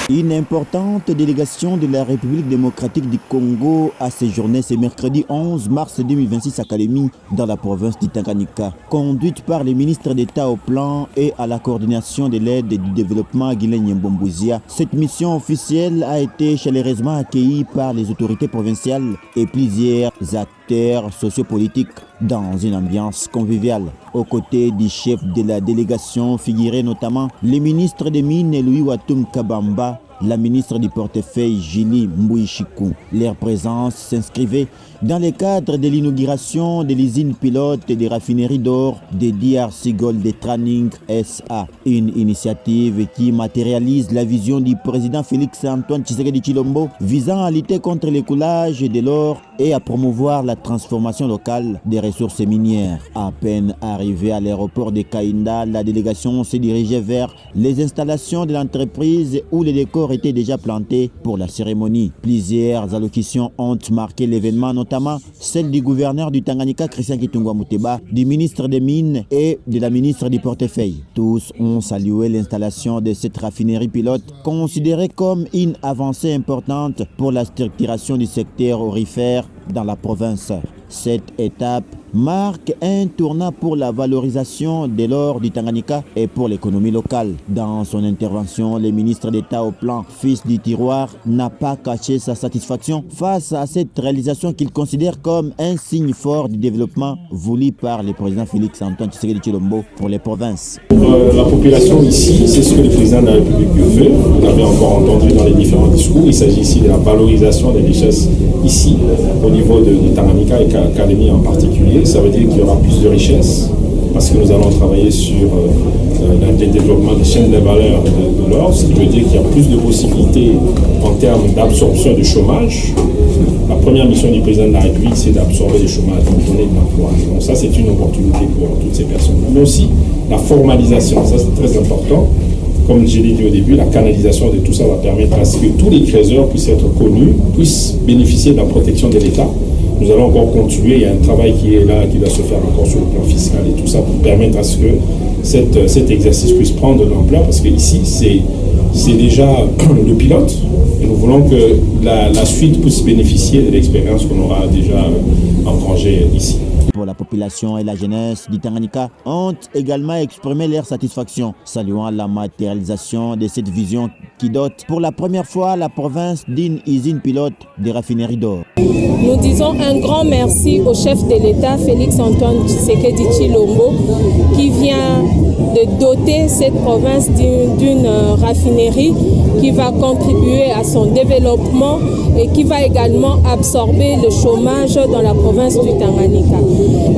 Une importante délégation de la République démocratique du Congo a séjourné ce mercredi 11 mars 2026 à Kalemi, dans la province du Tanganyika. Conduite par le ministre d'État au plan et à la coordination de l'aide et du développement Guilain Mbombouizia, cette mission officielle a été chaleureusement accueillie par les autorités provinciales et plusieurs acteurs sociopolitiques dans une ambiance conviviale. Aux côtés du chef de la délégation figuraient notamment le ministre des Mines Louis Watum Kabamba, la ministre du portefeuille Julie Mbouichikou. Leur présence s'inscrivait dans le cadre de l'inauguration de l'usine pilote des raffineries d'or de DRC Gold Training SA, une initiative qui matérialise la vision du président Félix Antoine Tshisekedi Tshilombo visant à lutter contre l'écoulage de l'or et à promouvoir la transformation locale des ressources minières. À peine arrivée à l'aéroport de Kainda, la délégation s'est dirigée vers les installations de l'entreprise où les décors étaient déjà plantés pour la cérémonie. Plusieurs allocutions ont marqué l'événement, notamment celle du gouverneur du Tanganyika, Christian Kitungwa Muteba, du ministre des Mines et de la ministre du Portefeuille. Tous ont salué l'installation de cette raffinerie pilote, considérée comme une avancée importante pour la structuration du secteur aurifère dans la province. Cette étape marque un tournant pour la valorisation de l'or du Tanganyika et pour l'économie locale. Dans son intervention, le ministre d'État au plan, fils du tiroir, n'a pas caché sa satisfaction face à cette réalisation qu'il considère comme un signe fort du développement voulu par le président Félix Antoine Tshisekedi Tshilombo pour les provinces. La population ici, c'est ce que le président de la République veut. Vous l'avez encore entendu dans les différents discours. Il s'agit ici de la valorisation des richesses ici, au niveau du Tanganyika et Kalemi en particulier. Ça veut dire qu'il y aura plus de richesses parce que nous allons travailler sur le développement des chaînes de valeur de l'or, ce qui veut dire qu'il y a plus de possibilités en termes d'absorption du chômage. La première mission du président de la République, c'est d'absorber le chômage, de donner de l'emploi. Donc ça, c'est une opportunité pour toutes ces personnes. Mais aussi la formalisation, ça c'est très important. Comme je l'ai dit au début, la canalisation de tout ça va permettre à ce que tous les trésors puissent être connus, puissent bénéficier de la protection de l'État. Nous allons encore continuer, il y a un travail qui est là, qui doit se faire encore sur le plan fiscal et tout ça pour permettre à ce que cet exercice puisse prendre de l'ampleur, parce que ici, c'est déjà le pilote et nous voulons que la suite puisse bénéficier de l'expérience qu'on aura déjà engrangée ici. Pour la population et la jeunesse du Tanganyika ont également exprimé leur satisfaction, saluant la matérialisation de cette vision qui dote pour la première fois la province d'une usine pilote de raffinerie d'or. Nous disons un grand merci au chef de l'État, Félix Antoine Tshisekedi Tshilombo, qui vient de doter cette province d'une raffinerie qui va contribuer à son développement et qui va également absorber le chômage dans la province du Tanganyika.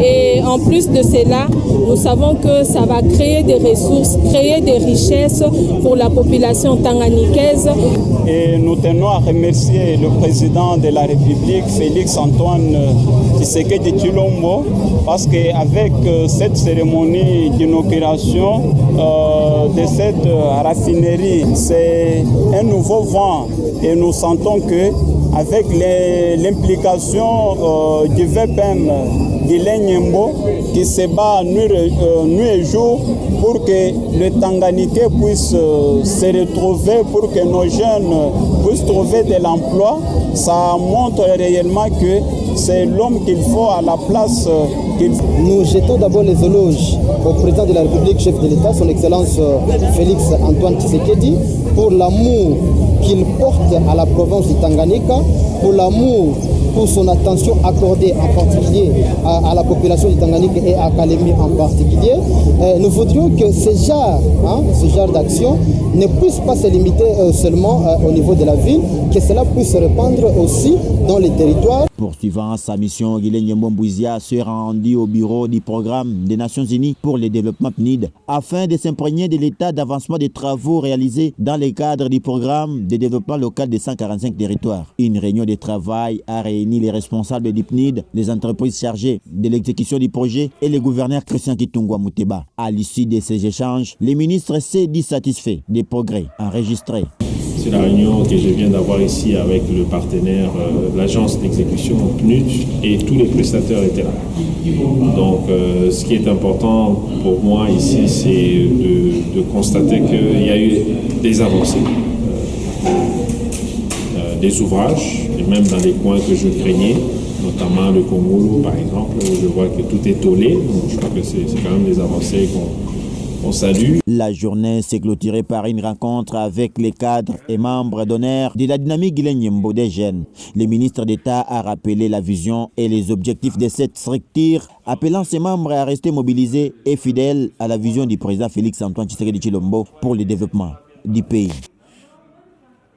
Et en plus de cela, nous savons que ça va créer des ressources, créer des richesses pour la population tanganikaise. Et nous tenons à remercier le président de la République, Félix Antoine Tshisekedi Tshilombo, parce qu'avec cette cérémonie d'inauguration de cette raffinerie, c'est un nouveau vent et nous sentons que avec l'implication du VPM Guilain Mbo qui se bat nuit et jour pour que le Tanganyika puisse se retrouver, pour que nos jeunes puissent trouver de l'emploi, ça montre réellement que c'est l'homme qu'il faut à la place qu'il faut. Nous jetons d'abord les éloges au président de la République, chef de l'État, son Excellence Félix Antoine Tshisekedi, pour l'amour qu'il porte à la province du Tanganyika, pour l'amour, pour son attention accordée en particulier à la population du Tanganyika et à Kalemi en particulier. Nous voudrions que ce genre d'action ne puisse pas se limiter seulement au niveau de la ville, que cela puisse se répandre aussi dans les territoires. Poursuivant sa mission, Guilain Mbombouizia se rendit au bureau du programme des Nations Unies pour le développement PNID afin de s'imprégner de l'état d'avancement des travaux réalisés dans le cadre du programme de développement local des 145 territoires. Une réunion de travail a réuni les responsables du PNID, les entreprises chargées de l'exécution du projet et le gouverneur Christian Kitungwa Muteba. À l'issue de ces échanges, le ministre s'est dit satisfait des progrès enregistrés. C'est la réunion que je viens d'avoir ici avec le partenaire, l'agence d'exécution PNUD, et tous les prestataires étaient là. Donc ce qui est important pour moi ici, c'est de constater qu'il y a eu des avancées. des ouvrages, et même dans les coins que je craignais, notamment le Congo, par exemple, où je vois que tout est tollé. Donc, je crois que c'est quand même des avancées qu'on salue. La journée s'est clôturée par une rencontre avec les cadres et membres d'honneur de la dynamique Guilenyembo des jeunes. Le ministre d'État a rappelé la vision et les objectifs de cette structure, appelant ses membres à rester mobilisés et fidèles à la vision du président Félix Antoine Tshisekedi Tshilombo pour le développement du pays.